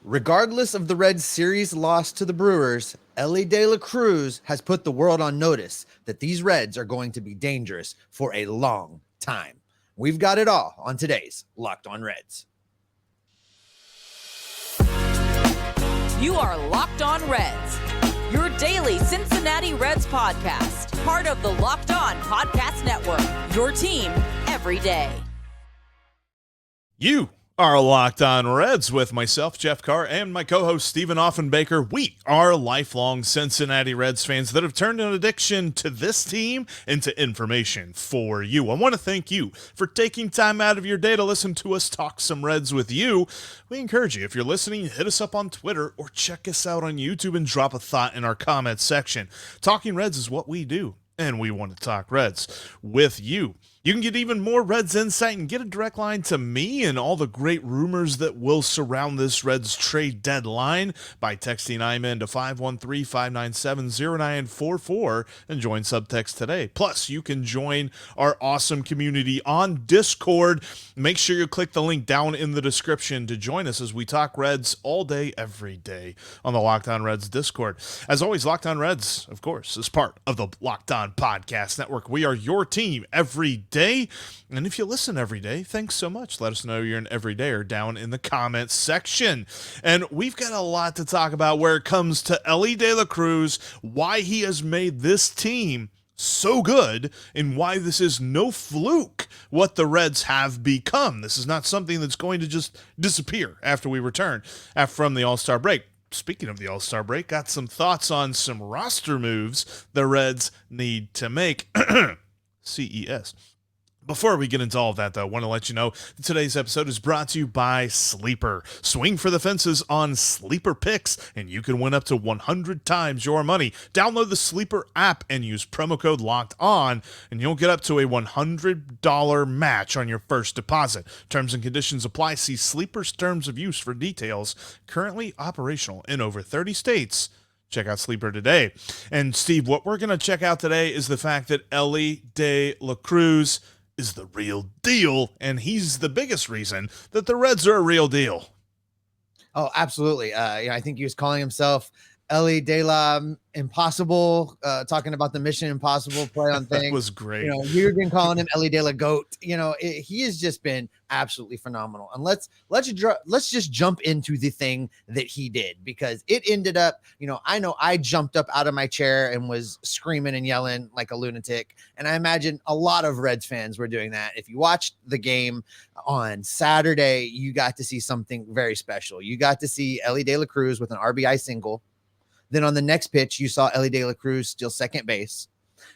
Regardless of the Reds' series loss to the Brewers, Elly De La Cruz has put the world on notice that these Reds are going to be dangerous for a long time. We've got it all on today's Locked On Reds. You are Locked On Reds, your daily Cincinnati Reds podcast, part of the Locked On Podcast Network, your team every day. You are Locked On Reds with myself, Jeff Carr, and my co-host, Stephen Offenbaker. We are lifelong Cincinnati Reds fans that have turned an addiction to this team into information for you. I want to thank you for taking time out of your day to listen to us talk some Reds with you. We encourage you, if you're listening, hit us up on Twitter or check us out on YouTube and drop a thought in our comments section. Talking Reds is what we do, and we want to talk Reds with you. You can get even more Reds insight and get a direct line to me and all the great rumors that will surround this Reds trade deadline by texting I'm in to 513-597-0944 and join Subtext today. Plus, you can join our awesome community on Discord. Make sure you click the link down in the description to join us as we talk Reds all day, every day on the Locked On Reds Discord. As always, Locked On Reds, of course, is part of the Locked On Podcast Network. We are your team every day. And if you listen every day, thanks so much. Let us know you're an everydayer down in the comments section. And we've got a lot to talk about where it comes to Elly De La Cruz, why he has made this team so good, and why this is no fluke what the Reds have become. This is not something that's going to just disappear after we return from the All-Star break. Speaking of the All-Star break, got some thoughts on some roster moves the Reds need to make. CES. Before we get into all of that, though, I want to let you know that today's episode is brought to you by Sleeper. Swing for the fences on Sleeper Picks, and you can win up to 100 times your money. Download the Sleeper app and use promo code LOCKEDON, and you'll get up to a $100 match on your first deposit. Terms and conditions apply. See Sleeper's terms of use for details. Currently operational in over 30 states. Check out Sleeper today. And Steve, what we're going to check out today is the fact that Elly De La Cruz is the real deal, and he's the biggest reason that the Reds are a real deal. Oh, absolutely. I think he was calling himself Elly De La Impossible, talking about the Mission Impossible play on things. That was great. You've been calling him Elly De La Goat. He has just been absolutely phenomenal. And let's just jump into the thing that he did, because it ended up, I know I jumped up out of my chair and was screaming and yelling like a lunatic. And I imagine a lot of Reds fans were doing that. If you watched the game on Saturday, you got to see something very special. You got to see Elly De La Cruz with an RBI single. Then on the next pitch, you saw Elly De La Cruz steal second base.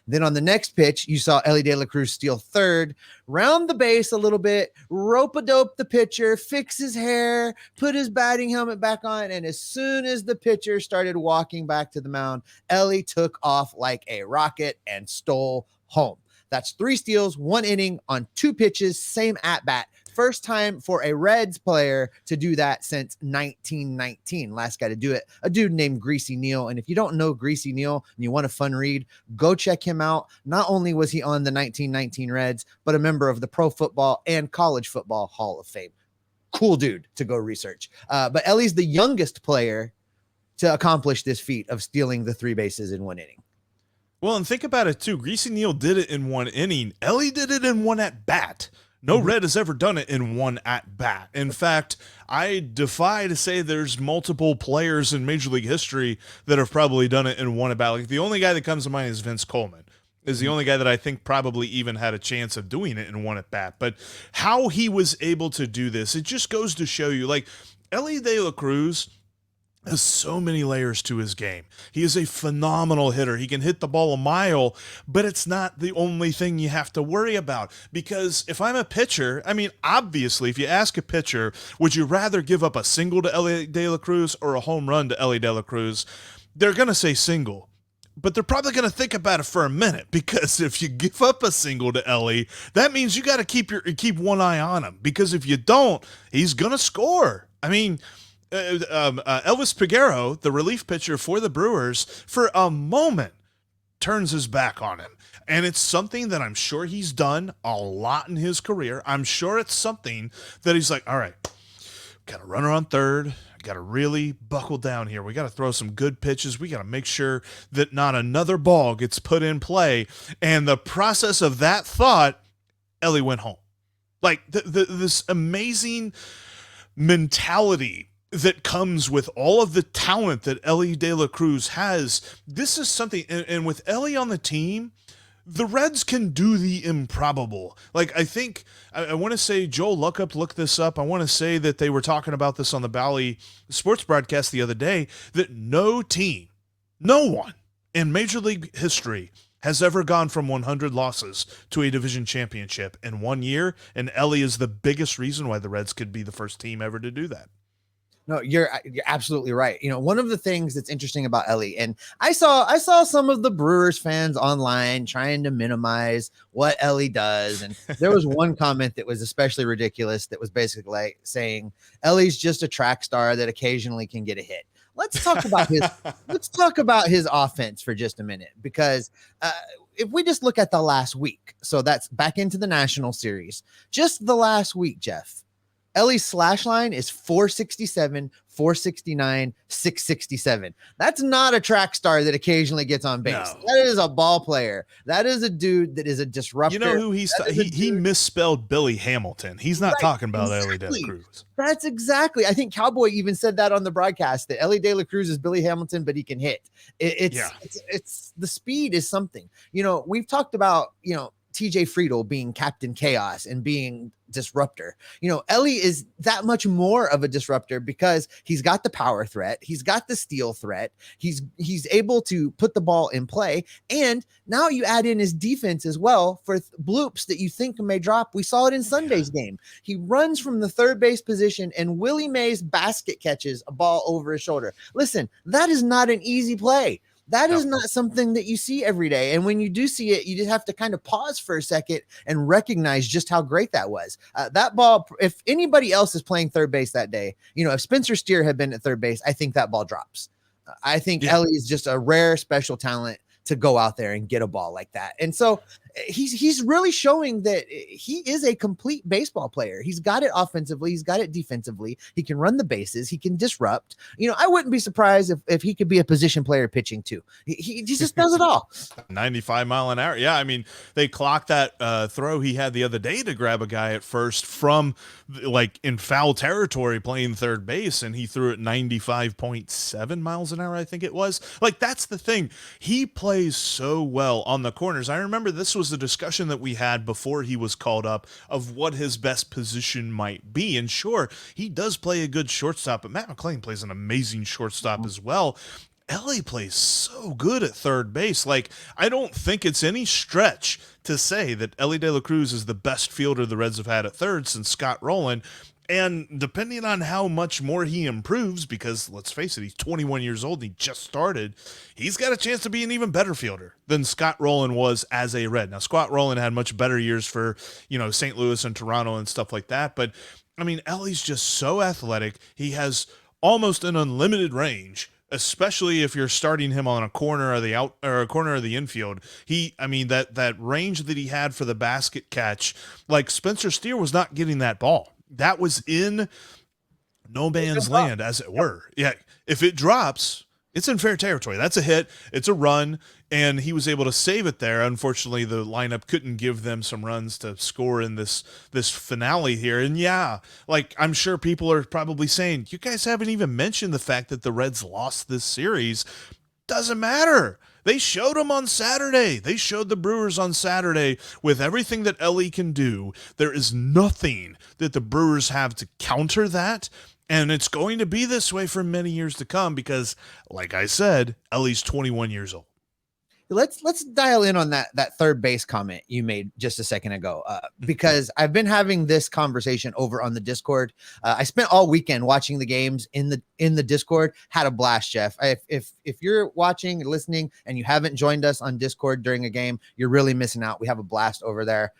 Then on the next pitch, you saw Elly De La Cruz steal third, round the base a little bit, rope-a-dope the pitcher, fix his hair, put his batting helmet back on, and as soon as the pitcher started walking back to the mound, Elly took off like a rocket and stole home. That's 3 steals, 1 inning on 2 pitches, same at-bat. First time for a Reds player to do that since 1919. Last guy to do it, a dude named Greasy Neal. And if you don't know Greasy Neal and you want a fun read, go check him out. Not only was he on the 1919 Reds, but a member of the Pro Football and College Football Hall of Fame. Cool dude to go research. But Elly's the youngest player to accomplish this feat of stealing the 3 bases in 1 inning. Well, and think about it, too. Greasy Neal did it in 1 inning. Elly did it in 1 at-bat. No Red has ever done it in 1 at-bat. In fact, I defy to say there's multiple players in Major League history that have probably done it in 1 at-bat. Like, the only guy that comes to mind is Vince Coleman, is the only guy that I think probably even had a chance of doing it in 1 at-bat. But how he was able to do this, it just goes to show you, like, Elly De La Cruz has so many layers to his game. He is a phenomenal hitter. He can hit the ball a mile, but it's not the only thing you have to worry about. Because if I'm a pitcher, obviously, if you ask a pitcher, would you rather give up a single to Elly De La Cruz or a home run to Elly De La Cruz? They're going to say single. But they're probably going to think about it for a minute, because if you give up a single to Elly, that means you got to keep one eye on him. Because if you don't, he's going to score. Elvis Peguero, the relief pitcher for the Brewers, for a moment turns his back on him. And it's something that I'm sure he's done a lot in his career. I'm sure it's something that he's like, all right, got a runner on third. Got to really buckle down here. We got to throw some good pitches. We got to make sure that not another ball gets put in play. And the process of that thought, Elly went home. Like this amazing mentality that comes with all of the talent that Elly De La Cruz has. This is something, and with Elly on the team, the Reds can do the improbable. Like, I think, I want to say, Joel Luckup looked this up. I want to say that they were talking about this on the Bally sports broadcast the other day, that no team, no one in Major League history has ever gone from 100 losses to a division championship in 1 year, and Elly is the biggest reason why the Reds could be the first team ever to do that. No, you're absolutely right. You know, one of the things that's interesting about Elly, and I saw some of the Brewers fans online trying to minimize what Elly does, and there was one comment that was especially ridiculous that was basically like saying Elly's just a track star that occasionally can get a hit. Let's talk about his offense for just a minute, because if we just look at the last week, so that's back into the National Series, just the last week, Jeff. Elly's slash line is 467, 469, 667. That's not a track star that occasionally gets on base. No. That is a ball player. That is a dude that is a disruptor. You know who he misspelled Billy Hamilton. He's not talking about Elly De La Cruz. That's exactly. I think Cowboy even said that on the broadcast, that Elly De La Cruz is Billy Hamilton, but he can hit. It's the speed is something. You know, we've talked about, you know, TJ Friedl being Captain Chaos and being disruptor. You know, Elly is that much more of a disruptor because he's got the power threat, he's got the steal threat, he's able to put the ball in play, and now you add in his defense as well for bloops that you think may drop. We saw it in Sunday's game. He runs from the third base position and Willie Mays basket catches a ball over his shoulder. Listen, that is not an easy play. That is not something that you see every day. And when you do see it, you just have to kind of pause for a second and recognize just how great that was. That ball, if anybody else is playing third base that day, you know, if Spencer Steer had been at third base, I think that ball drops. I think Elly is just a rare special talent to go out there and get a ball like that. And so he's really showing that he is a complete baseball player. He's got it offensively. He's got it defensively. He can run the bases. He can disrupt. You know, I wouldn't be surprised if he could be a position player pitching too. He just does it all. 95 mile an hour. Yeah. I mean, they clocked that throw he had the other day to grab a guy at first from like in foul territory playing third base, and he threw it 95.7 miles an hour, I think it was. Like, that's the thing. He plays so well on the corners. I remember this was the discussion that we had before he was called up of what his best position might be. And sure, he does play a good shortstop, but Matt McLain plays an amazing shortstop as well. Elly plays so good at third base. Like, I don't think it's any stretch to say that Elly De La Cruz is the best fielder the Reds have had at third since Scott Rowland. And depending on how much more he improves, because let's face it, he's 21 years old and he just started, he's got a chance to be an even better fielder than Scott Rowland was as a Red. Now, Scott Rowland had much better years for, you know, St. Louis and Toronto and stuff like that. But, I mean, Elly's just so athletic. He has almost an unlimited range, especially if you're starting him on a corner of the out or a corner of the infield. That range that he had for the basket catch, like Spencer Steer was not getting that ball. That was in no man's land, as it were. Yeah, if it drops, it's in fair territory. That's a hit. It's a run, and he was able to save it there. Unfortunately, the lineup couldn't give them some runs to score in this finale here. And yeah, like, I'm sure people are probably saying, you guys haven't even mentioned the fact that the Reds lost this series. Doesn't matter. They showed them on Saturday. They showed the Brewers on Saturday with everything that Elly can do. There is nothing that the Brewers have to counter that. And it's going to be this way for many years to come because, like I said, Elly's 21 years old. Let's dial in on that third base comment you made just a second ago, because I've been having this conversation over on the Discord. I spent all weekend watching the games in the Discord. Had a blast, Jeff. If you're watching and listening and you haven't joined us on Discord during a game, you're really missing out. We have a blast over there.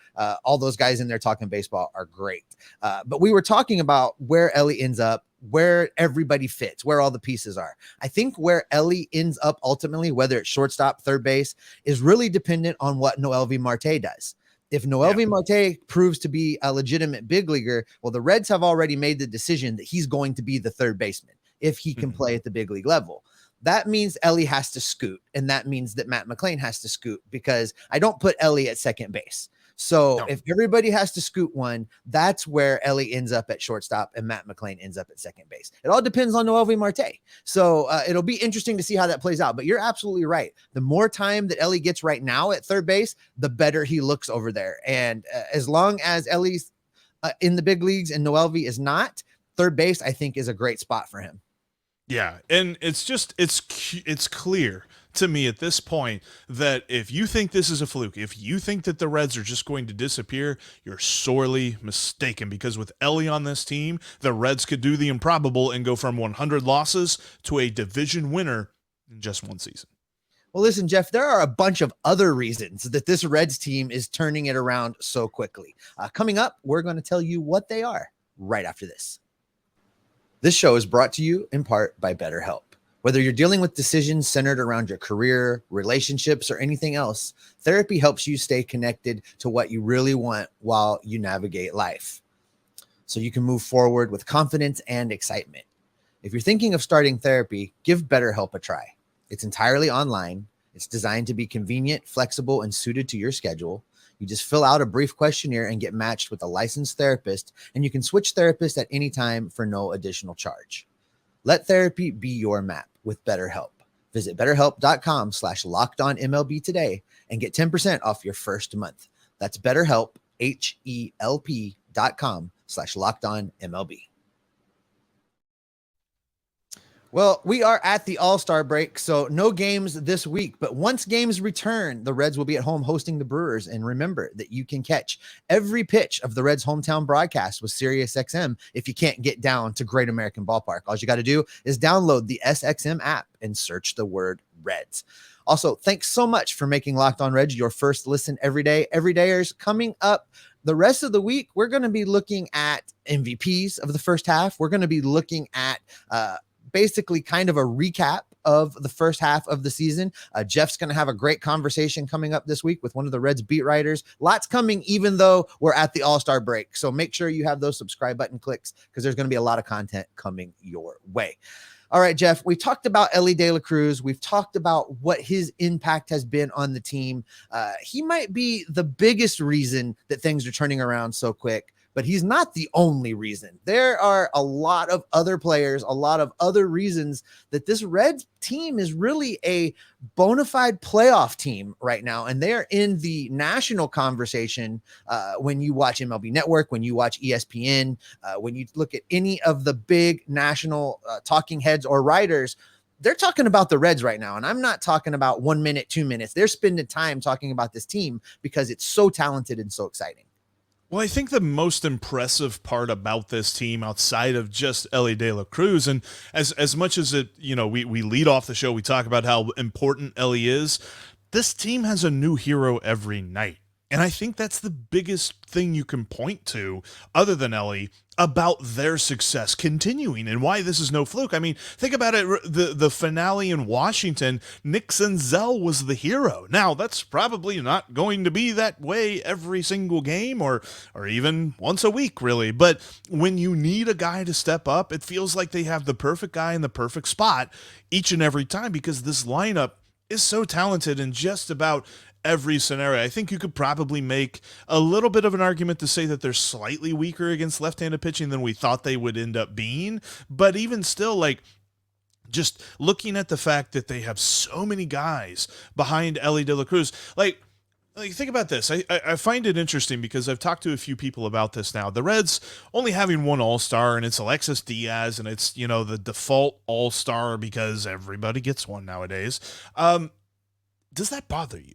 All those guys in there talking baseball are great. But we were talking about where Elly ends up, where everybody fits, where all the pieces are. I think where Elly ends up ultimately, whether it's shortstop, third base, is really dependent on what Noelvi Marte does. If Noelvi Marte proves to be a legitimate big leaguer, well, the Reds have already made the decision that he's going to be the third baseman if he can play at the big league level. That means Elly has to scoot, and that means that Matt McLain has to scoot, because I don't put Elly at second base. So if everybody has to scoot one, that's where Elly ends up at shortstop and Matt McLain ends up at second base. It all depends on Noelvi Marte. So it'll be interesting to see how that plays out. But you're absolutely right. The more time that Elly gets right now at third base, the better he looks over there. And as long as Elly's in the big leagues and Noelvi is not, third base, I think, is a great spot for him. Yeah, and it's clear to me at this point that if you think this is a fluke, if you think that the Reds are just going to disappear, you're sorely mistaken, because with Elly on this team, the Reds could do the improbable and go from 100 losses to a division winner in just one season. Well, listen, Jeff, there are a bunch of other reasons that this Reds team is turning it around so quickly. Coming up, we're going to tell you what they are right after this. This show is brought to you in part by BetterHelp. Whether you're dealing with decisions centered around your career, relationships, or anything else, therapy helps you stay connected to what you really want while you navigate life, so you can move forward with confidence and excitement. If you're thinking of starting therapy, give BetterHelp a try. It's entirely online. It's designed to be convenient, flexible, and suited to your schedule. You just fill out a brief questionnaire and get matched with a licensed therapist, and you can switch therapists at any time for no additional charge. Let therapy be your map with BetterHelp. Visit BetterHelp.com/LockedOnMLB today and get 10% off your first month. That's BetterHelp, HELP.com/LockedOnMLB. Well, we are at the All-Star break, so no games this week. But once games return, the Reds will be at home hosting the Brewers. And remember that you can catch every pitch of the Reds' hometown broadcast with SiriusXM if you can't get down to Great American Ballpark. All you got to do is download the SXM app and search the word Reds. Also, thanks so much for making Locked On Reds your first listen every day. Everydayers, coming up the rest of the week, we're going to be looking at MVPs of the first half. We're going to be looking at basically kind of a recap of the first half of the season. Jeff's going to have a great conversation coming up this week with one of the Reds beat writers. Lots coming, even though we're at the All-Star break. So make sure you have those subscribe button clicks, because there's going to be a lot of content coming your way. All right, Jeff, we talked about Elly De La Cruz. We've talked about what his impact has been on the team. He might be the biggest reason that things are turning around so quick, but he's not the only reason. There are a lot of other players, a lot of other reasons that this Reds team is really a bona fide playoff team right now. And they are in the national conversation when you watch MLB Network, when you watch ESPN, when you look at any of the big national talking heads or writers. They're talking about the Reds right now. And I'm not talking about 1 minute, 2 minutes. They're spending time talking about this team because it's so talented and so exciting. Well, I think the most impressive part about this team, outside of just Elly De La Cruz, and as much as it, we lead off the show, we talk about how important Elly is, this team has a new hero every night. And I think that's the biggest thing you can point to, other than Elly, about their success continuing and why this is no fluke. I mean, think about it. The finale in Washington, Nick Senzel was the hero. Now, that's probably not going to be that way every single game or even once a week, really. But when you need a guy to step up, it feels like they have the perfect guy in the perfect spot each and every time, because this lineup is so talented in just about every scenario. I think you could probably make a little bit of an argument to say that they're slightly weaker against left-handed pitching than we thought they would end up being. But even still, just looking at the fact that they have so many guys behind Elly De La Cruz, think about this. I find it interesting because I've talked to a few people about this now. The Reds only having one All-Star, and it's Alexis Diaz, and it's, the default All-Star because everybody gets one nowadays. Does that bother you?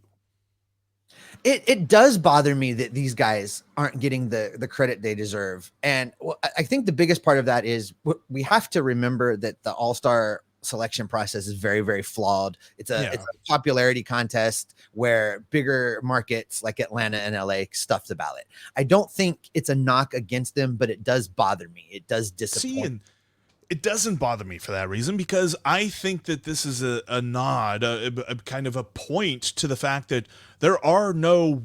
It does bother me that these guys aren't getting the credit they deserve. And I think the biggest part of that is we have to remember that the All-Star selection process is very, very flawed. It's a popularity contest where bigger markets like Atlanta and LA stuff the ballot. I don't think it's a knock against them, but it does bother me. It does disappoint. It doesn't bother me for that reason, because I think that this is a nod, a kind of a point to the fact that there are no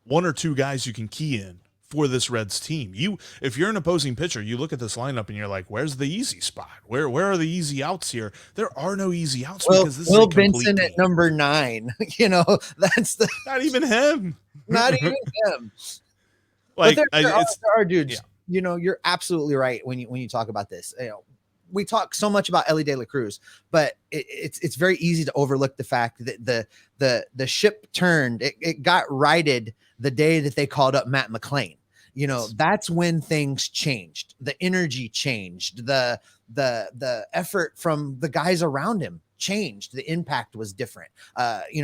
one or two guys you can key in for this Reds team. If you're an opposing pitcher, you look at this lineup and you're like, where's the easy spot? Where are the easy outs here? There are no easy outs because this is a complete Benson team. at number 9. That's not even him. Not even him. Like but there are dudes. Yeah. You're absolutely right when you talk about this. We talk so much about Elly De La Cruz, but it's very easy to overlook the fact that the ship turned. It got righted the day that they called up Matt McLain. That's when things changed. The energy changed. The effort from the guys around him changed. The impact was different.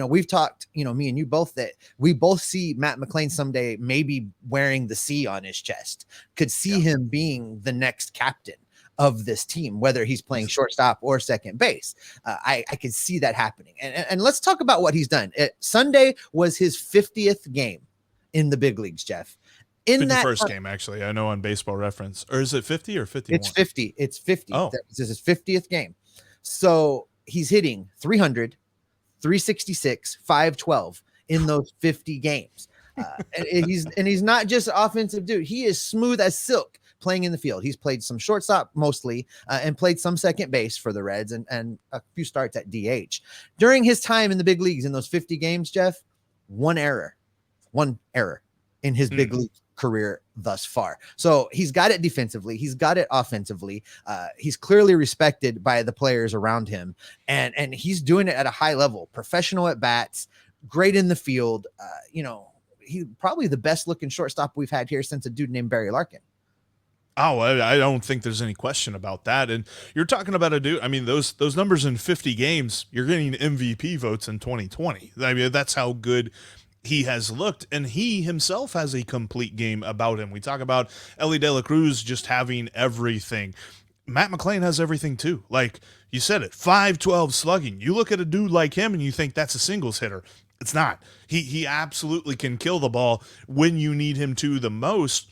We've talked, me and you both, that we both see Matt McLain someday maybe wearing the C on his chest, could see him being the next captain of this team, whether he's playing shortstop or second base. I could see that happening. And let's talk about what he's done. Sunday was his 50th game in the big leagues, Jeff. In that first game, actually, I know on Baseball Reference, or is it 50 or 51? It's 50. It's 50. Oh, this is his 50th game. So he's hitting 300, 366, 512 in those 50 games. And he's not just an offensive dude. He is smooth as silk playing in the field. He's played some shortstop mostly and played some second base for the Reds and a few starts at DH. During his time in the big leagues in those 50 games, Jeff, one error in his big league career thus far. So he's got it defensively. He's got it offensively. He's clearly respected by the players around him. And he's doing it at a high level, professional at bats, great in the field. He's probably the best looking shortstop we've had here since a dude named Barry Larkin. Oh, I don't think there's any question about that. And you're talking about a dude. I mean, those numbers in 50 games, you're getting MVP votes in 2020. I mean, that's how good he has looked, and he himself has a complete game about him. We talk about Elly De La Cruz just having everything. Matt McLain has everything too. Like you said it, 512 slugging. You look at a dude like him and you think that's a singles hitter. It's not. He absolutely can kill the ball when you need him to the most.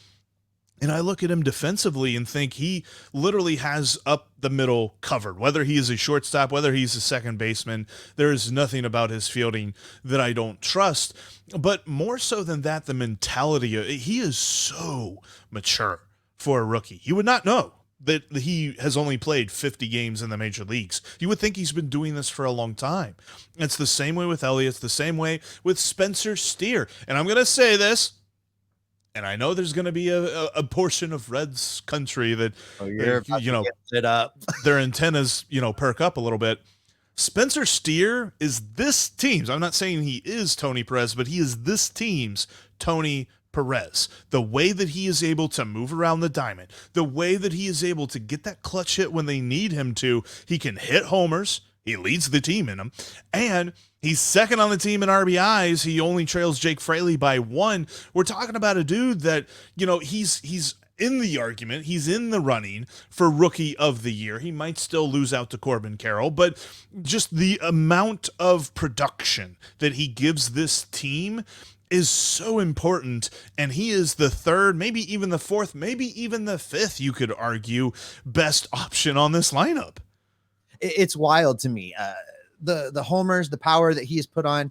And I look at him defensively and think he literally has up the middle covered. Whether he is a shortstop, whether he's a second baseman, there is nothing about his fielding that I don't trust. But more so than that, the mentality, he is so mature for a rookie. You would not know that he has only played 50 games in the major leagues. You would think he's been doing this for a long time. It's the same way with Elly. It's the same way with Spencer Steer. And I'm going to say this, and I know there's going to be a portion of Reds country that, their antennas, perk up a little bit. Spencer Steer is this team's, I'm not saying he is Tony Perez, but he is this team's Tony Perez. The way that he is able to move around the diamond, the way that he is able to get that clutch hit when they need him to, he can hit homers. He leads the team in them, and he's second on the team in RBIs. He only trails Jake Fraley by 1. We're talking about a dude that, he's in the argument. He's in the running for Rookie of the Year. He might still lose out to Corbin Carroll, but just the amount of production that he gives this team is so important, and he is the third, maybe even the fourth, maybe even the fifth, you could argue, best option on this lineup. It's wild to me. The homers, the power that he has put on,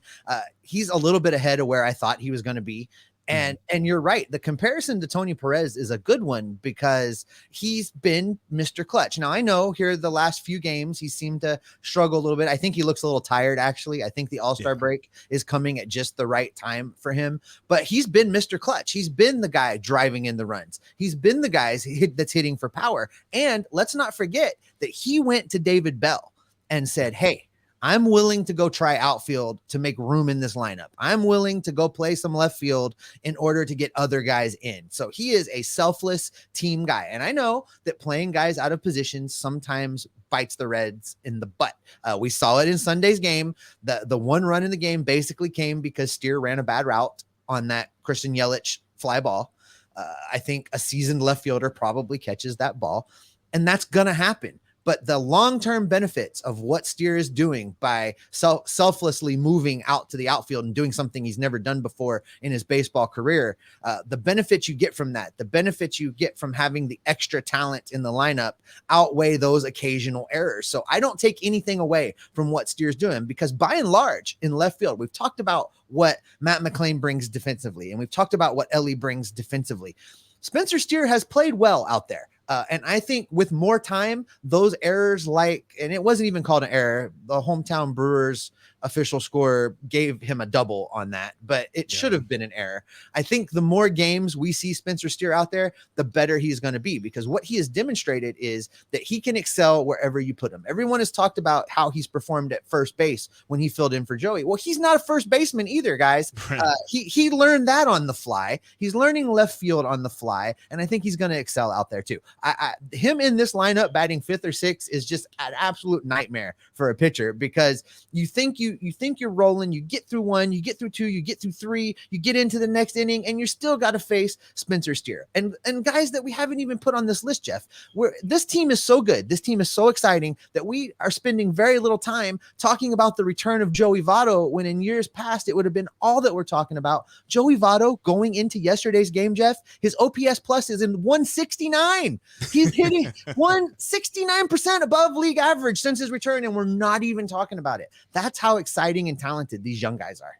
he's a little bit ahead of where I thought he was going to be. And you're right. The comparison to Tony Perez is a good one because he's been Mr. Clutch. Now, I know here the last few games, he seemed to struggle a little bit. I think he looks a little tired, actually. I think the All-Star break is coming at just the right time for him. But he's been Mr. Clutch. He's been the guy driving in the runs. He's been the guy that's hitting for power. And let's not forget that he went to David Bell and said, hey, I'm willing to go try outfield to make room in this lineup. I'm willing to go play some left field in order to get other guys in. So he is a selfless team guy. And I know that playing guys out of position sometimes bites the Reds in the butt. We saw it in Sunday's game. The one run in the game basically came because Steer ran a bad route on that Christian Yelich fly ball. I think a seasoned left fielder probably catches that ball, and that's going to happen. but the long-term benefits of what Steer is doing by selflessly moving out to the outfield and doing something he's never done before in his baseball career, the benefits you get from that, the benefits you get from having the extra talent in the lineup outweigh those occasional errors. So I don't take anything away from what Steer's doing, because by and large in left field, we've talked about what Matt McLain brings defensively, and we've talked about what Elly brings defensively. Spencer Steer has played well out there. And I think with more time, those errors, and it wasn't even called an error, the hometown Brewers official score gave him a double on that, but it should have been an error. I think the more games we see Spencer Steer out there, the better he's going to be, because what he has demonstrated is that he can excel wherever you put him. Everyone has talked about how he's performed at first base when he filled in for Joey. Well, he's not a first baseman either, guys. He learned that on the fly. He's learning left field on the fly, and I think he's going to excel out there too. Him in this lineup batting 5th or 6th is just an absolute nightmare for a pitcher, because you think you're rolling, you get through 1, you get through 2, you get through 3, you get into the next inning, and you're still got to face Spencer Steer and guys that we haven't even put on this list, Jeff. This team is so good, this team is so exciting that we are spending very little time talking about the return of Joey Votto, when in years past it would have been all that we're talking about. Joey Votto going into yesterday's game, Jeff, his OPS plus is in 169. He's hitting 169% above league average since his return, and we're not even talking about it. That's how exciting and talented these young guys are.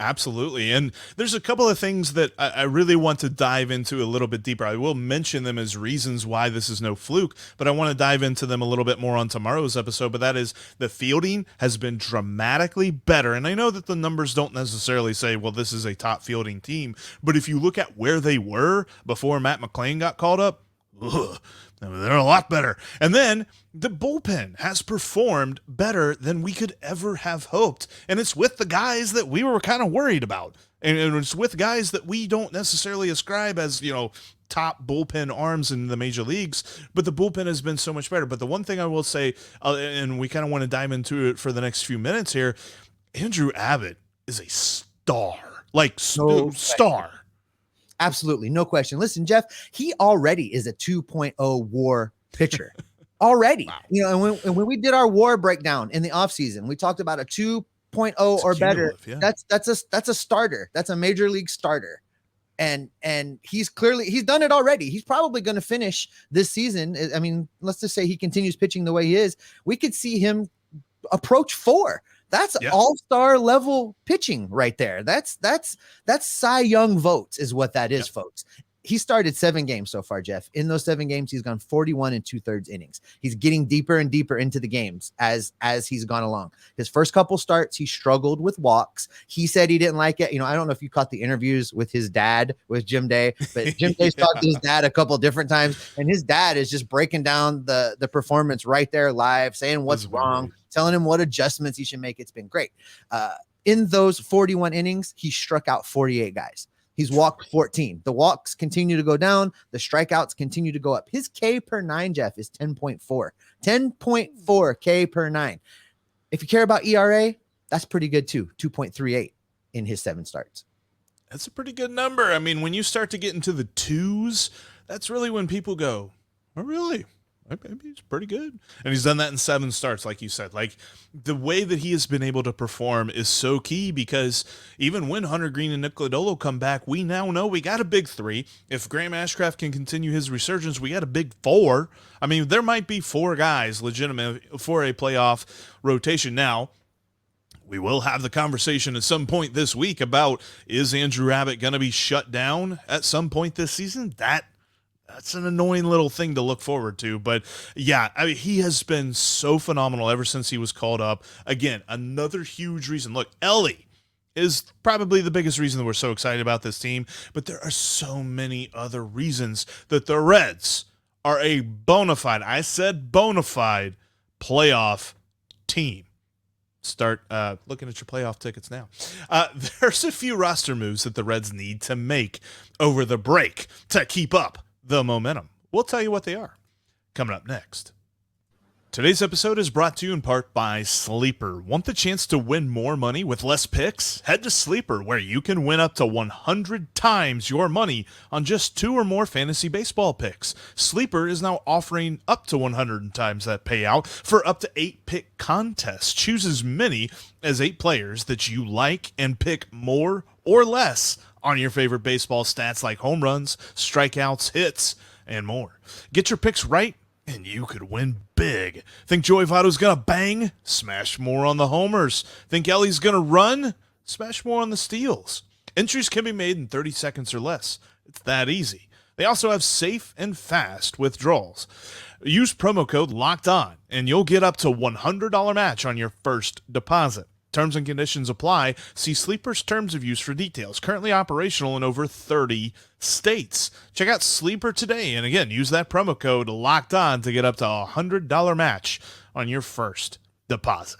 Absolutely. And there's a couple of things that I really want to dive into a little bit deeper. I will mention them as reasons why this is no fluke, but I want to dive into them a little bit more on tomorrow's episode. But that is, the fielding has been dramatically better. And I know that the numbers don't necessarily say, well, this is a top fielding team, but if you look at where they were before Matt McLain got called up, they're a lot better. And then the bullpen has performed better than we could ever have hoped. And it's with the guys that we were kind of worried about. And it's with guys that we don't necessarily ascribe as, top bullpen arms in the major leagues. But the bullpen has been so much better. But the one thing I will say, and we kind of want to dive into it for the next few minutes here, Andrew Abbott is a star. Star. Absolutely. No question. Listen, Jeff, he already is a 2.0 WAR pitcher already. Wow. And when we did our WAR breakdown in the offseason, we talked about a 2.0 or better. Yeah. That's a starter. That's a major league starter. And he's done it already. He's probably going to finish this season. I mean, let's just say he continues pitching the way he is. We could see him approach 4. That's all-star level pitching right there. That's Cy Young votes is what that is, folks. He started 7 games so far, Jeff. In those 7 games, he's gone 41 2/3 innings. He's getting deeper and deeper into the games as he's gone along. His first couple starts, he struggled with walks. He said he didn't like it. I don't know if you caught the interviews with his dad, with Jim Day, but Jim Day's talked to his dad a couple different times, and his dad is just breaking down the performance right there live, saying what's wrong, telling him what adjustments he should make. It's been great. In those 41 innings, he struck out 48 guys. He's walked 14. The walks continue to go down. The strikeouts continue to go up. His K per 9, Jeff, is 10.4. 10.4 K per 9. If you care about ERA, that's pretty good too. 2.38 in his 7 starts. That's a pretty good number. I mean, when you start to get into the 2s, that's really when people go, oh, really? Maybe he's pretty good. And he's done that in 7 starts, like you said. Like, the way that he has been able to perform is so key, because even when Hunter Green and Nick Lodolo come back, we now know we got a big 3. If Graham Ashcraft can continue his resurgence, we got a big 4. I mean, there might be 4 guys legitimate for a playoff rotation. Now, we will have the conversation at some point this week about, is Andrew Abbott going to be shut down at some point this season? That's an annoying little thing to look forward to. But yeah, I mean, he has been so phenomenal ever since he was called up. Again, another huge reason. Look, Elly is probably the biggest reason that we're so excited about this team, but there are so many other reasons that the Reds are a bona fide, I said bona fide, playoff team. Start looking at your playoff tickets now. There's a few roster moves that the Reds need to make over the break to keep up the momentum. We'll tell you what they are coming up next. Today's episode is brought to you in part by Sleeper. Want the chance to win more money with less picks? Head to Sleeper, where you can win up to 100 times your money on just 2 or more fantasy baseball picks. Sleeper is now offering up to 100 times that payout for up to 8 pick contests. Choose as many as 8 players that you like and pick more or less on your favorite baseball stats like home runs, strikeouts, hits, and more. Get your picks right, and you could win big. Think Joey Votto's going to bang? Smash more on the homers. Think Elly's going to run? Smash more on the steals. Entries can be made in 30 seconds or less. It's that easy. They also have safe and fast withdrawals. Use promo code LOCKEDON, and you'll get up to $100 match on your first deposit. Terms and conditions apply. See Sleeper's terms of use for details. Currently operational in over 30 states. Check out Sleeper today. And again, use that promo code LOCKEDON to get up to a $100 match on your first deposit.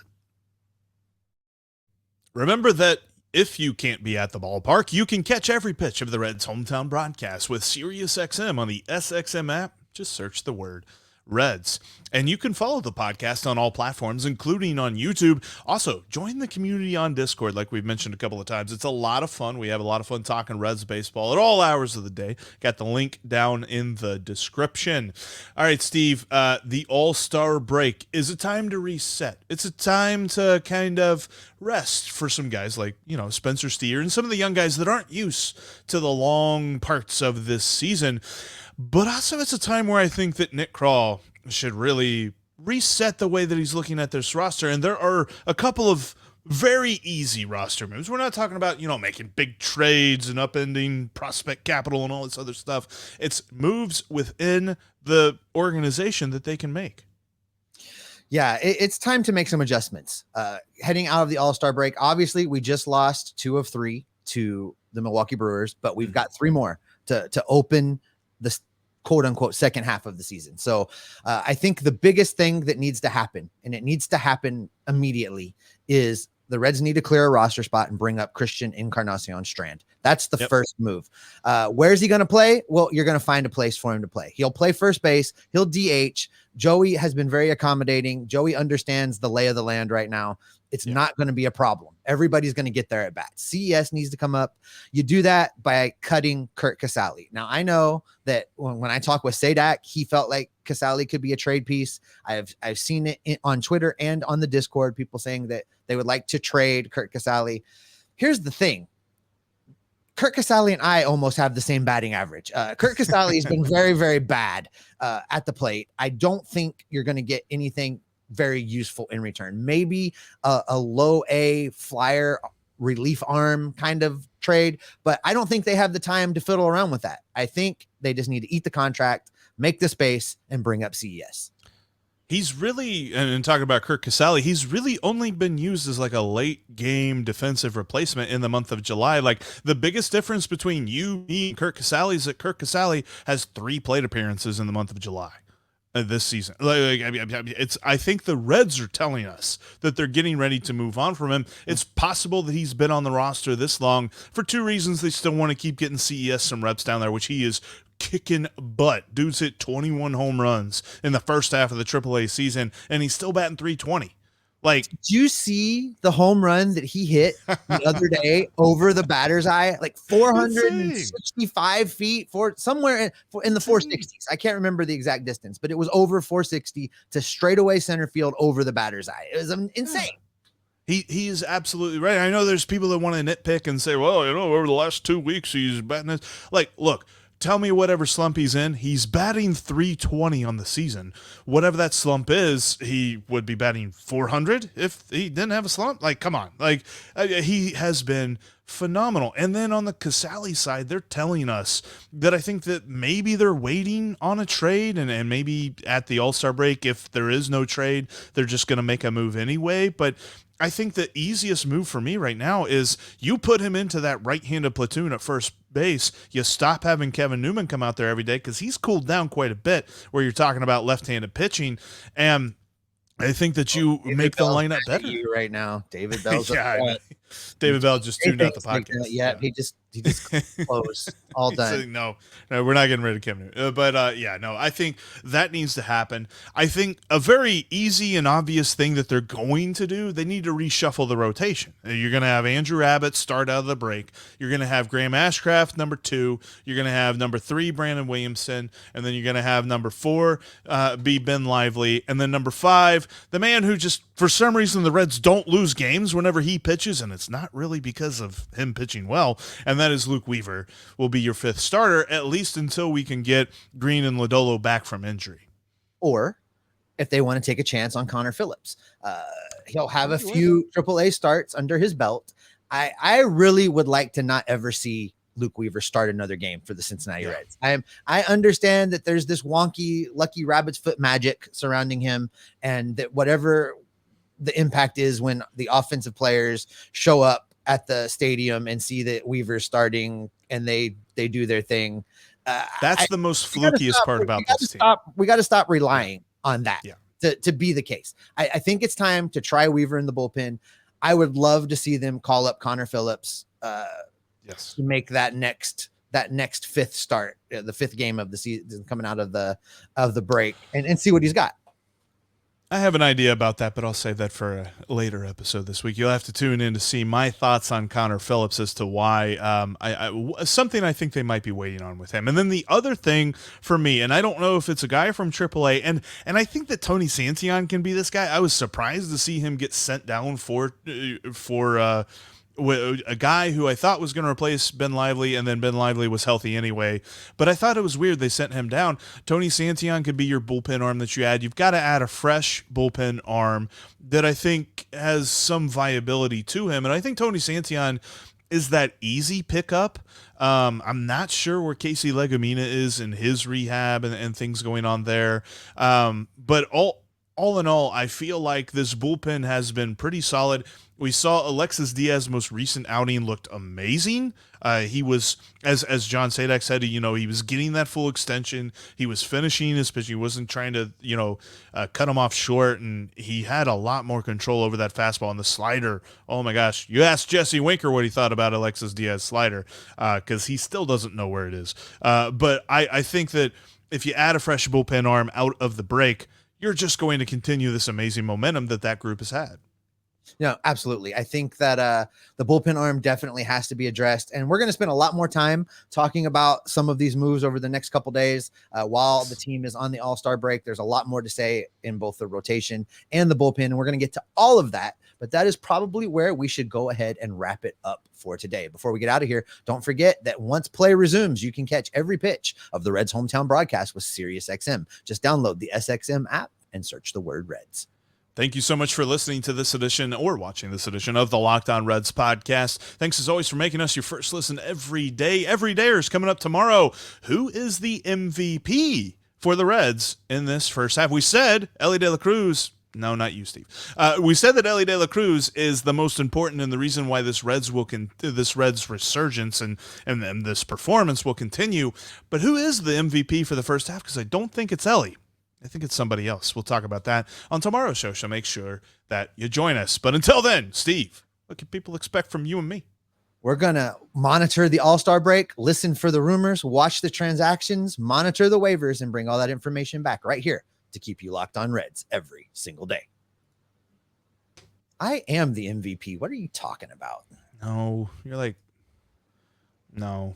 Remember that if you can't be at the ballpark, you can catch every pitch of the Reds' hometown broadcast with SiriusXM on the SXM app. Just search the word Reds. And you can follow the podcast on all platforms, including on YouTube. Also, join the community on Discord, like we've mentioned a couple of times. It's a lot of fun. We have a lot of fun talking Reds baseball at all hours of the day. Got the link down in the description. All right, Steve, the All-Star break is a time to reset. It's a time to kind of rest for some guys like, Spencer Steer and some of the young guys that aren't used to the long parts of this season. But also it's a time where I think that Nick Krall should really reset the way that he's looking at this roster. And there are a couple of very easy roster moves. We're not talking about, making big trades and upending prospect capital and all this other stuff. It's moves within the organization that they can make. Yeah, it's time to make some adjustments. Heading out of the All-Star break, obviously we just lost 2 of 3 to the Milwaukee Brewers, but we've got 3 more to open the quote unquote second half of the season. So I think the biggest thing that needs to happen, and it needs to happen immediately, is the Reds need to clear a roster spot and bring up Christian Encarnacion Strand. That's the first move. Where's he going to play? Well, you're going to find a place for him to play. He'll play first base. He'll DH. Joey has been very accommodating. Joey understands the lay of the land right now. It's not going to be a problem. Everybody's going to get there at bat. CES needs to come up. You do that by cutting Curt Casali. Now, I know that when I talk with Sadak, he felt like Casali could be a trade piece. I've seen it on Twitter and on the Discord, people saying that they would like to trade Curt Casali. Here's the thing. Curt Casali and I almost have the same batting average. Curt Casali has been very, very bad at the plate. I don't think you're going to get anything very useful in return. Maybe a low A flyer relief arm kind of trade, but I don't think they have the time to fiddle around with that. I think they just need to eat the contract, make the space, and bring up CES. He's really, and talking about Curt Casali, he's really only been used as like a late game defensive replacement in the month of July. Like the biggest difference between you, me, and Curt Casali is that Curt Casali has 3 plate appearances in the month of July. This season. I think the Reds are telling us that they're getting ready to move on from him. It's possible that he's been on the roster this long for 2 reasons. They still want to keep getting CES some reps down there, which he is kicking butt. Dude's hit 21 home runs in the first half of the AAA season, and he's still batting .320. Like, did you see the home run that he hit the other day over the batter's eye? Like 465 feet, somewhere in the 460s. I can't remember the exact distance, but it was over 460 to straightaway center field over the batter's eye. It was insane. He is absolutely right. I know there's people that want to nitpick and say, well, over the last 2 weeks he's batting this. Like, look. Tell me whatever slump he's in. He's batting .320 on the season. Whatever that slump is, he would be batting .400 if he didn't have a slump. Like, come on. Like, he has been phenomenal. And then on the Casali side, they're telling us that I think that maybe they're waiting on a trade, and maybe at the All-Star break, if there is no trade, they're just going to make a move anyway. But I think the easiest move for me right now is you put him into that right-handed platoon at first base. You stop having Kevin Newman come out there every day because he's cooled down quite a bit where you're talking about left-handed pitching. And I think that you make the lineup better right now. David Bell's yeah, David Bell just tuned out the Like podcast. yeah, he just closed. All He's done. saying, no, we're not getting rid of Cam Newton. I think that needs to happen. I think a very easy and obvious thing that they're going to do, they need to reshuffle the rotation. You're going to have Andrew Abbott start out of the break. You're going to have Graham Ashcraft, number 2. You're going to have number 3, Brandon Williamson. And then you're going to have number 4 be Ben Lively. And then number 5, the man who just, for some reason, the Reds don't lose games whenever he pitches, and it's not really because of him pitching well, and that is Luke Weaver will be your 5th starter, at least until we can get Green and Lodolo back from injury. Or if they want to take a chance on Connor Phillips. He'll have a few AAA starts under his belt. I really would like to not ever see Luke Weaver start another game for the Cincinnati Reds. I understand that there's this wonky, lucky rabbit's foot magic surrounding him, and that whatever the impact is when the offensive players show up at the stadium and see that Weaver's starting and they do their thing. That's the most flukiest part about this team. We got to stop relying on that to be the case. I think it's time to try Weaver in the bullpen. I would love to see them call up Connor Phillips to make that next 5th start, the 5th game of the season coming out of the break, and see what he's got. I have an idea about that, but I'll save that for a later episode this week. You'll have to tune in to see my thoughts on Connor Phillips as to why something I think they might be waiting on with him. And then the other thing for me, and I don't know if it's a guy from AAA, and I think that Tony Santillan can be this guy. I was surprised to see him get sent down for a guy who I thought was going to replace Ben Lively, and then Ben Lively was healthy anyway. But I thought it was weird they sent him down. Tony Santillan could be your bullpen arm that you add. You've got to add a fresh bullpen arm that I think has some viability to him. And I think Tony Santillan is that easy pickup. I'm not sure where Casey Legumina is in his rehab and things going on there. But all in all, I feel like this bullpen has been pretty solid. We saw Alexis Diaz's most recent outing looked amazing. He was, as John Sadek said, he was getting that full extension. He was finishing his pitch. He wasn't trying to, cut him off short, and he had a lot more control over that fastball and the slider. Oh my gosh. You asked Jesse Winker what he thought about Alexis Diaz's slider, because he still doesn't know where it is. But I think that if you add a fresh bullpen arm out of the break, you're just going to continue this amazing momentum that group has had. No, absolutely. I think that the bullpen arm definitely has to be addressed, and we're going to spend a lot more time talking about some of these moves over the next couple days while the team is on the All-Star break. There's a lot more to say in both the rotation and the bullpen, and we're going to get to all of that, but that is probably where we should go ahead and wrap it up for today. Before we get out of here, don't forget that once play resumes, you can catch every pitch of the Reds hometown broadcast with SiriusXM. Just download the SXM app and search the word Reds. Thank you so much for listening to this edition or watching this edition of the Locked On Reds podcast. Thanks as always for making us your first listen every day. Everydayers coming up tomorrow. Who is the MVP for the Reds in this first half? We said Elly De La Cruz. No, not you, Steve. We said that Elly De La Cruz is the most important and the reason why this Reds resurgence and this performance will continue. But who is the MVP for the first half? Because I don't think it's Elly. I think it's somebody else. We'll talk about that on tomorrow's show, so make sure that you join us. But until then, Steve, what can people expect from you and me? We're going to monitor the All-Star break, listen for the rumors, watch the transactions, monitor the waivers, and bring all that information back right here to keep you locked on Reds every single day. I am the MVP. What are you talking about? No, you're like, no.